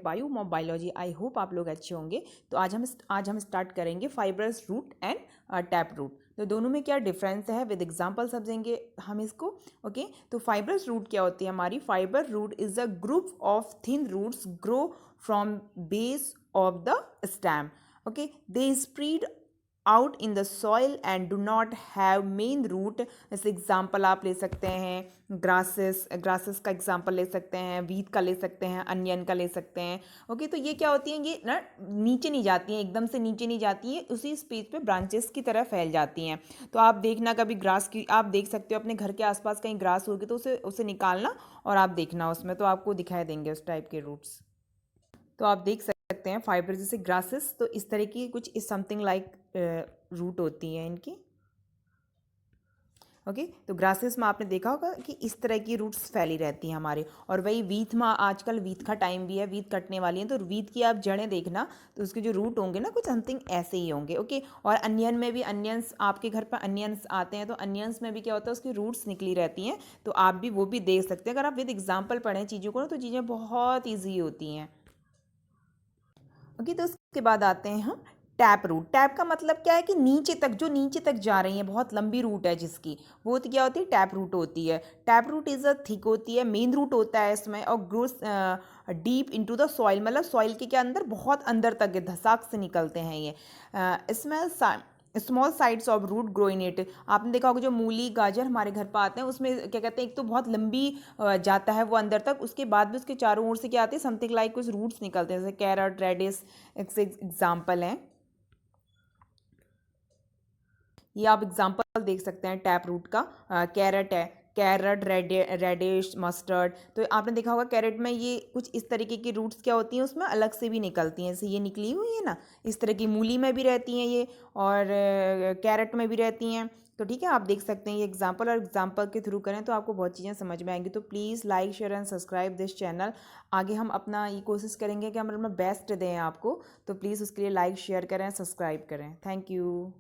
Bio biology. I hope आप लोग अच्छे होंगे। तो आज हम स्टार्ट करेंगे fibrous root and tap root. तो दोनों में क्या डिफरेंस है विद एग्जांपल समझेंगे हम इसको। ओके, तो फाइब्रस रूट क्या होती है हमारी? Fiber root is a group of thin roots grow from base of the stem. Okay, they spread out in the soil and do not have main root. जैसे example आप ले सकते हैं ग्रासेस का एग्जाम्पल ले सकते हैं, वीट का ले सकते हैं, अनियन का ले सकते हैं। ओके, तो ये क्या होती हैं, ये ना नीचे नहीं जाती हैं, एकदम से नीचे नहीं जाती हैं, उसी स्पेस पे ब्रांचेस की तरह फैल जाती हैं। तो आप देखना कभी ग्रास की आप देख सकते हो अपने घर के आसपास कहीं ग्रास होगी तो उसे निकालना और आप देखना उसमें, तो आपको दिखाई देंगे उस टाइप के रूट्स। तो आप देख सकते हैं फाइबर जैसे ग्रासेस, तो इस तरह की कुछ इस समथिंग लाइक रूट होती हैं इनकी। ओके, तो ग्रासेस में आपने देखा होगा कि इस तरह की रूट्स फैली रहती हैं हमारे। और वही वीथ में आजकल वीथ का टाइम भी है, वीथ कटने वाली हैं, तो वीथ की आप जड़ें देखना तो उसके जो रूट होंगे ना कुछ समथिंग ऐसे ही होंगे। ओके, और अनियन में भी अनियंस आपके घर पर अनियंस आते हैं तो अनियंस में भी क्या होता है उसकी रूट्स निकली रहती हैं, तो आप भी वो भी देख सकते हैं। अगर आप विद एग्जाम्पल पढ़ें चीज़ों को ना तो चीज़ें बहुत ईजी होती हैं। ओके, तो उसके बाद आते हैं हम टैप रूट। टैप का मतलब क्या है कि नीचे तक, जो नीचे तक जा रही है, बहुत लंबी रूट है जिसकी, वो तो क्या होती है? टैप रूट होती है। Tap root is a thick होती है, मेन रूट होता है इसमें, और grows deep into the soil, मतलब सॉइल के क्या अंदर, बहुत अंदर तक धसाक से निकलते हैं ये। इसमें small sides of root grow in it. आपने देखा होगा जो मूली गाजर हमारे घर पर आते हैं उसमें क्या कहते हैं, एक तो बहुत लंबी जाता है वो अंदर तक, उसके बाद भी उसके चारों ओर से क्या आते हैं, समथिंग लाइक कुछ रूट्स निकलते हैं, जैसे कैरट रेडिस एग्जाम्पल हैं। ये आप एग्जाम्पल देख सकते हैं टैप रूट का। कैरेट है, कैरेट रेडिश मस्टर्ड, तो आपने देखा होगा कैरेट में ये कुछ इस तरीके की रूट्स क्या होती हैं उसमें अलग से भी निकलती हैं, जैसे ये निकली हुई है ना, इस तरह की मूली में भी रहती हैं ये, और कैरेट में भी रहती हैं। तो ठीक है, आप देख सकते हैं ये एग्जाम्पल, और एग्जाम्पल के थ्रू करें तो आपको बहुत चीज़ें समझ में आएंगी। तो please like share and subscribe this channel. आगे हम अपना ये कोशिश करेंगे कि हम अपना बेस्ट दें आपको, तो प्लीज़ उसके लिए लाइक शेयर करें, सब्सक्राइब करें। Thank you.